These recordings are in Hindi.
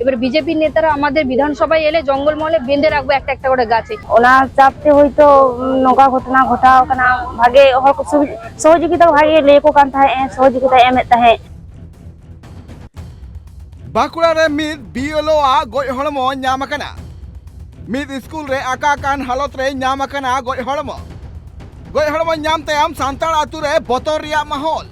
এবার বিজেপি নেতারা আমাদের বিধানসভায় এলে জঙ্গলমহলে বেঁধে রাখবো একটা একটা করে গাছে। ওনা চাপতে হয়তো নৌকা ঘটনা ঘটাও কানা ভাগে হর को সহযোগিতা ভাগে লেকো কান তাহে সহযোগিতা এমেত তাহে। बाकुड़ा रे मिद बीएलओ आ गoj हड़मो नाम कना मिद स्कूल रे आका कान हालत रे नाम कना गoj हड़मो नाम तायम सांताड़ आतु रे बतर रिया माहौल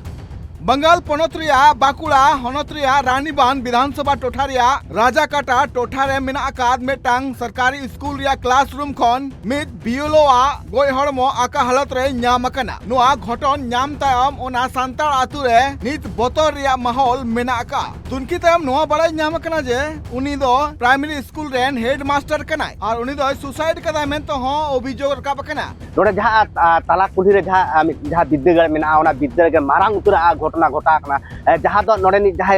बंगाल पनत रिया बाकुड़ा हनत रिया रानीबांध विधानसभा टोठा रिया राजाकाटा टोठा रे मेना आकाद मेटांग सरकारी स्कूल रिया क्लासरूम खन मिद बीएलओ आ गoj हड़मो आका हालत रे नाम कना नुआ घटन नाम तायम ओना सांताड़ आतु रे नित बतर रिया माहौल मेना आका तुनकी तायम नुआ बड़ाई नाम कना जे उनी दो प्राइमरी स्कूल रेन हेड मास्टर कनाय और उनी दो सुसाइड कदा मेन तो हो अभियोग रकाब कना नोडे जहाँ ताला कुल्ही रे जहाँ विद्यागढ़ मेना ओना विद्यागढ़ मारांग उतरा घटना घटा कना जहाँ दो नोडे नि जहाँ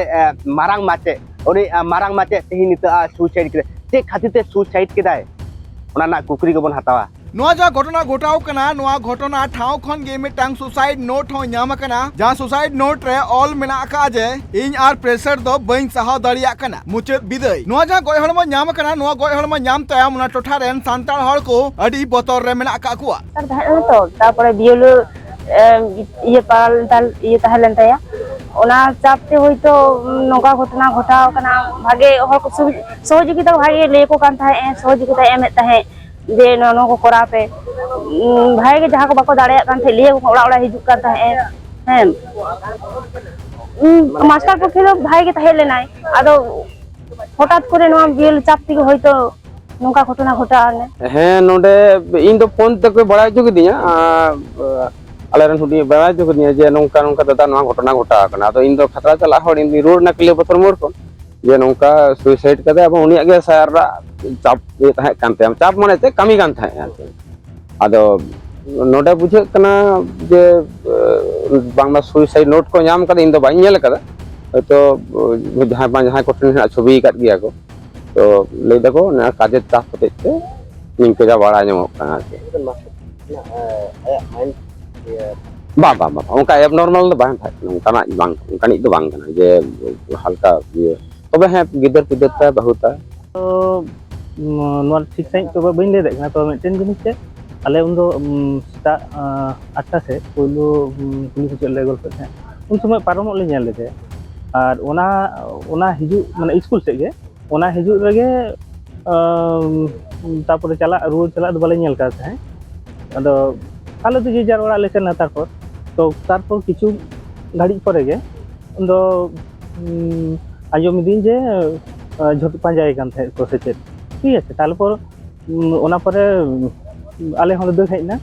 मारांग माचे उनी मारांग माचे तेही नित सुसाइड करे ते खातिर ते सुसाइड केदाय ओना ना कुकरी को बन हतावा नोआ जा घटना घटाव कना नोआ घटना ठाव खन गे मिटांग सुसाइड नोट हो नाम कना जहाँ सुसाइड नोट रे ऑल मेना का जे इन आर प्रेशर दो बइन सहा दड़िया कना मुचेद बिदय नोआ जा गoj हड़मो नाम कना नोआ गoj हड़मो नाम तायम ओना टोठा रेन सांताड़ हड़ को अडी बतर रे मेना का कुआ सर धान तो तापरे बियोलो ये पाल दाल ये ताहलेन ताया ओना चापते हयतो नौका घटना घटाव कना भागे हर को सहयोगिता भागे लेको कान ताहे सहयोगिता एमेत ताहे जे नो को करा पे भाई जहाँ को बाको दाड़े कान थे लिए ओड़ा ओड़ा हिजुक कान ताहे हैं मास्टर पक्षे दो भाई के ताहे लेनाय आदो हठात करे नो बिल चापती को हयतो नौका घटना घटाने हैं नोडे इन दो फोन तक बड़ा जो दिया आलेरन हुडी बड़ा जो दिया जे नौका नौका दादा नो घटना घटा कना तो इन दो खतरा चला हड़ इन रोड ना क्लियर बतर मोर को जे नौका सुसाइड कदे अब उनी आगे सारा चाप ये ताहे कानते चाप माने ते कमी कान थाहे आदो नोडे बुझे कना जे बांगला सुसाइड नोट को नाम कदे इन दो बाई नेल कदा तो जहां को छवि काट गया को तो ले देखो ना काजे चाप होते ते निंके जा बड़ा ᱧᱟᱢᱚᱜ कना बा बा बा उनका एबनॉर्मल तो बांग था उनका बांग उनका तो बांग कना जे हल्का ये तबे है गिदर पिदर ता बहुत तो नोर ठीक सही तो बइन ले देखना तो मिटन जिनिस से आले उन दो ता 8टा से पोलो पुलिस चल ले गल पे उन समय पारम ले नेल लेते और ओना हिजु माने स्कूल से गे ओना हिजु रगे तापर चला रोड चला तो बाले नेल का है अदो आले तो जे जार ओड़ा ले सेना तारपर किछु घाड़ी परे गे उन दो आजम दिन जे झट पांजाय कान थे को से ठीक है तारपर ओना परे आले हन दे हेना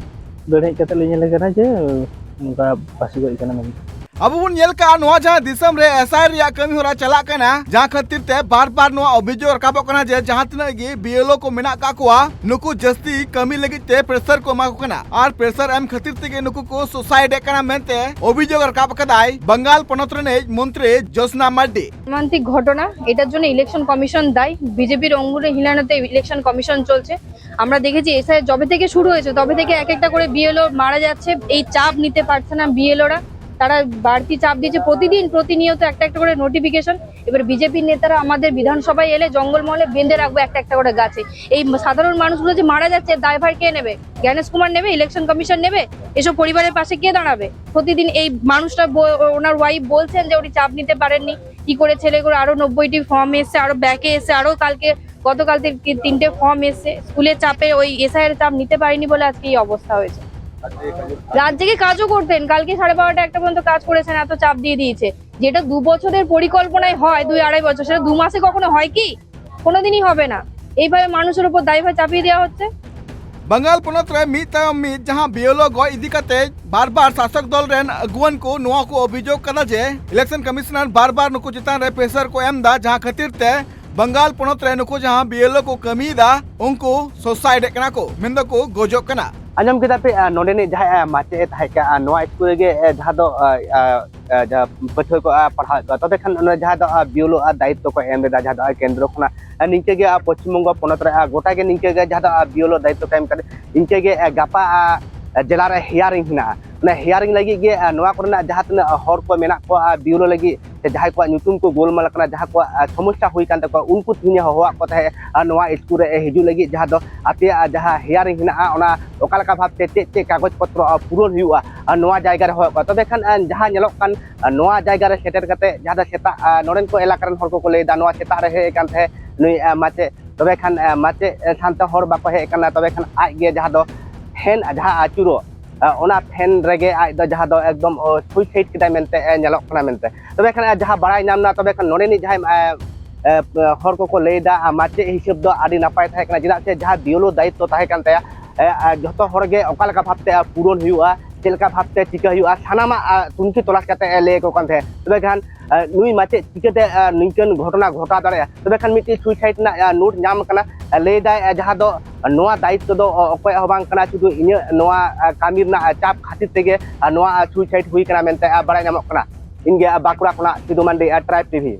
दे हे कते ले नेल कना जे उनका पासी गई कना में अब बुन नेल का नोआ जहां दिसम रे एसआई रिया कमी होरा चला कना जहां खातिर ते बार-बार नोआ अभियोग रकाबो कना जे जहां तना गे बीएलओ को मेना का कुआ नुकु जस्ती कमी लगी ते प्रेशर को मा कना और प्रेशर एम खातिर ते नुकु को सुसाइड कना मेनते अभियोग रकाब कदाय बंगाल पनत रे मंत्री जोसना मार्डी মর্মান্তিক ঘটনা এটার জন্য ইলেকশন কমিশন দায়ী বিজেপির অঙ্গুরে হিলানোতে ইলেকশন কমিশন চলছে আমরা দেখেছি এসআই জবে থেকে শুরু হয়েছে তবে থেকে এক একটা করে বিএলও মারা যাচ্ছে এই চাপ নিতে পারছে না বিএলওরা তারা বাড়তি চাপ দিয়েছে প্রতিদিন প্রতিনিয়ত একটা একটা করে নোটিফিকেশন এবার বিজেপি নেতারা আমাদের বিধানসভায় এলে জঙ্গলমহলে বেঁধে রাখবো একটা একটা করে গাছে এই সাধারণ মানুষগুলো যে মারা যাচ্ছে দায়ভার কে নেবে জ্ঞানেশ কুমার নেবে ইলেকশন কমিশন নেবে এসব পরিবারের পাশে কে দাঁড়াবে প্রতিদিন এই মানুষটা ওনার ওয়াইফ বলছেন যে উনি চাপ নিতে পারেননি কি করে ছেলেগুলো আরো 90টি ফর্ম এসছে আরো ব্যাকে এসছে আরো কালকে গতকাল 3টে ফর্ম এসছে স্কুলের চাপে ওই এসআই এর চাপ নিতে পারেনি বলে আজকে এই অবস্থা হয়েছে রাত জেগে কাজও করতেন কালকে 12:30টা একটা পর্যন্ত কাজ করেছেন এত চাপ দিয়ে দিয়েছে যেটা 2 বছরের পরিকল্পনায় হয় 2-2.5 বছর সেটা 2 মাসে কখনো হয় কি কোনোদিনই হবে না এইভাবে মানুষের উপর দায়ভার চাপিয়ে দেওয়া হচ্ছে बंगाल पनत रे मित जहां बीएलओ गoj इदी कते बार-बार शासक दल रेन अगुवन को नुआ को अभियोग कदा जे इलेक्शन कमिश्नर बार-बार नुकु चितान रे प्रेशर को एमदा जहां खातिर ते बंगाल पनत रे नुकु जहां बीएलओ को कमीदा उनको सुसाइड कना को मेंदो को गोजो कना आजम के पे नोडे ने जहाँ माचे थाहे का नोआ स्कूल गे जहाँ दो पठो को पढ़ा तबे खान जहाँ दो बीएलओ दायित्व को एम देदा जहाँ दो केंद्र खना निंके गे पश्चिम बंग पनत रे गोटा गे निंके गे जहाँ दो बीएलओ दायित्व को एम करे निंके गे गापा जिला रे हियरिंग हिना हियरिंग लगी गे नवा करना जहां तना हर को मेना को बिउलो लगी जहां को नुतुम को गोलमाल कना जहां को समस्या हुई कान तको उनको तिने होवा को तहे नवा स्कूल रे हिजु लगी जहां दो आते जहां हियरिंग हिना ओना ओकालका भाव ते कागज पत्र पूरण हुआ नवा जायगा रे हो तबे खान जहां नेलोक कान नवा जायगा रे सेटर कते जहां दा सेता नोरेन को एलाका रन हर को ले दा नवा सेता रे हे कान थे नुई माचे तबे खान माचे शांत हर बाको हे काना तबे खान आज गे जहां दो फैन जहां आचुरो ओना फैन रेगे आज दो जहां दो एकदम सुइसाइड किदा मेनते नेलोक कना मेनते तबे खान जहां बड़ाई नामना तबे खान नोरेनी जहां हर को लेदा माचे हिसाब दो आदि नापाय थाय कना जिदा से जहां बियोलो दायित्व थाय कान तया जतो हरगे ओकालका भाबते पूरण हुआ चेलका भाबते चिका हुआ सानामा तुमकी तलाश करते ले को कान थे तबे खान नुई माचे चिकते निकन घटना घटा दारे तबे खान मिटी सुइसाइड ना नोट नाम कना लेदा जहां दो नोआ दायित्व दो अकय हबांग कना शुधु इने नोआ कामी ना चाप खातिर तेगे नोआ सुइसाइड हुई कना मेनते बड़ाय नामक कना इनगे बाकुड़ा कना सिदुमांडी ट्राइब टीवी।